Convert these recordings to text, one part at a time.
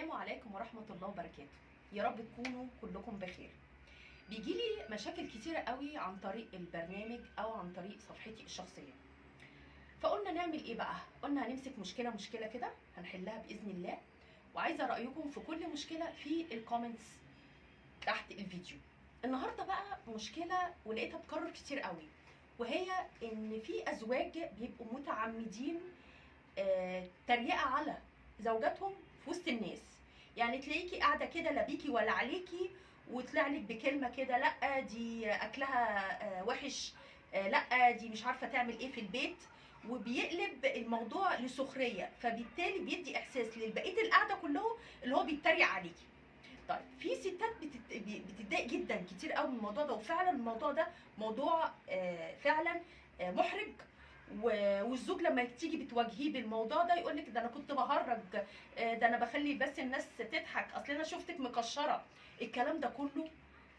السلام عليكم ورحمة الله وبركاته. يا رب تكونوا كلكم بخير. بيجيلي مشاكل كتيرة قوي عن طريق البرنامج او عن طريق صفحتي الشخصية. فقلنا نعمل ايه بقى؟ قلنا هنمسك مشكلة كده هنحلها بإذن الله، وعايزة رأيكم في كل مشكلة في الكومنتس تحت الفيديو. النهاردة بقى مشكلة ولقيتها بتكرر كتير قوي، وهي ان في ازواج بيبقوا متعمدين تريقة على زوجاتهم في وسط الناس. يعني تلاقيكي قاعده كده لا بيكي ولا عليكي، وطلع لك بكلمه كده لا دي اكلها وحش، لا دي مش عارفه تعمل ايه في البيت، وبيقلب الموضوع لسخريه، فبالتالي بيدي احساس للبقيه القعده كلهم اللي هو بيتريق عليكي. طيب في ستات بتتضايق جدا كتير قوي من الموضوع ده، وفعلا الموضوع ده موضوع فعلا محرج. والزوج لما تيجي بتواجهيه بالموضوع ده يقول لك ده انا كنت بهرج، ده انا بخلي بس الناس تضحك، اصل انا شفتك مكشره. الكلام ده كله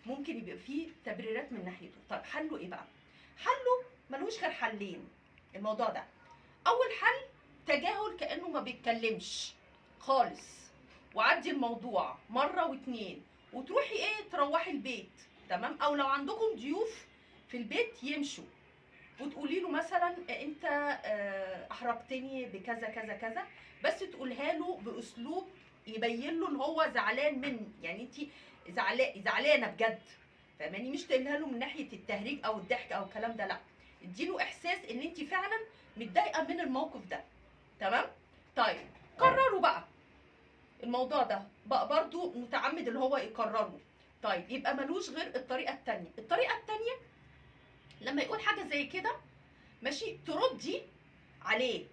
ممكن يبقى فيه تبريرات من ناحيته. طيب حله ايه بقى؟ حله ملوش غير حلين الموضوع ده. اول حل تجاهل، كانه ما بيتكلمش خالص، وعدي الموضوع مره واتنين، وتروحي تروحي البيت، تمام؟ او لو عندكم ضيوف في البيت يمشوا، وتقولي له مثلا انت احرجتني بكذا كذا كذا، بس تقولها له باسلوب يبين له ان هو زعلان مني، يعني انت زعلانه بجد، فاهماني؟ مش تقولها له من ناحيه التهريج او الضحك او الكلام ده، لا، اديله احساس ان انت فعلا متضايقه من الموقف ده، تمام؟ طيب كرروا بقى الموضوع ده بقى برضو متعمد اللي هو يكرره. طيب يبقى ملوش غير الطريقه التانيه لما يقول حاجه زي كده، ماشي، تردي عليه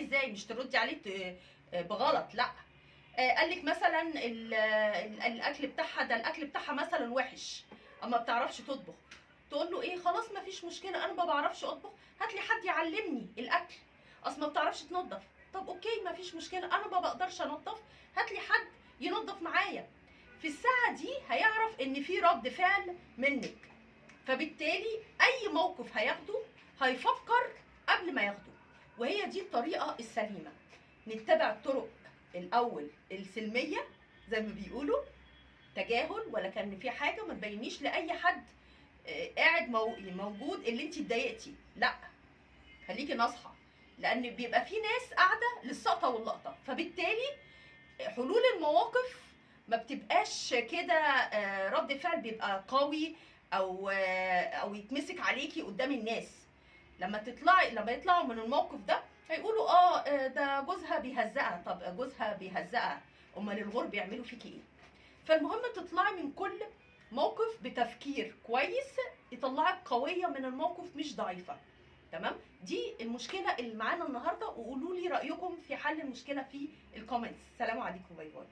ازاي؟ مش تردي عليه بغلط، لا. قال لك مثلا الاكل بتاعها ده، الاكل بتاعها مثلا وحش، اما بتعرفش تطبخ، تقول له خلاص ما فيش مشكله، انا ما بعرفش اطبخ، هات لي حد يعلمني الاكل. اصل ما بتعرفش تنظف، طب اوكي ما فيش مشكله، انا ما بقدرش انظف، هات لي حد ينظف معايا. في الساعه دي هيعرف ان في رد فعل منك، فبالتالي اي موقف هياخده هيفكر قبل ما ياخده. وهي دي الطريقه السليمه. نتبع الطرق الاول السلميه زي ما بيقولوا، تجاهل ولا كان في حاجه، ما تبينيش لاي حد قاعد موجود اللي انت اتضايقتي، لا، خليكي ناصحه، لان بيبقى في ناس قاعده للسقطه واللقطه، فبالتالي حلول المواقف ما بتبقاش كده رد فعل بيبقى قوي او يتمسك عليكي قدام الناس. لما يطلعوا من الموقف ده هيقولوا ده جوزها بيهزقها. طب جوزها بيهزقها، امال الغور بيعملوا فيكي ايه؟ فالمهم تطلعي من كل موقف بتفكير كويس يطلعك قويه من الموقف مش ضعيفه، تمام؟ دي المشكله اللي معانا النهارده، وقولوا لي رايكم في حل المشكله في الكومنتس. سلام عليكم، باي باي.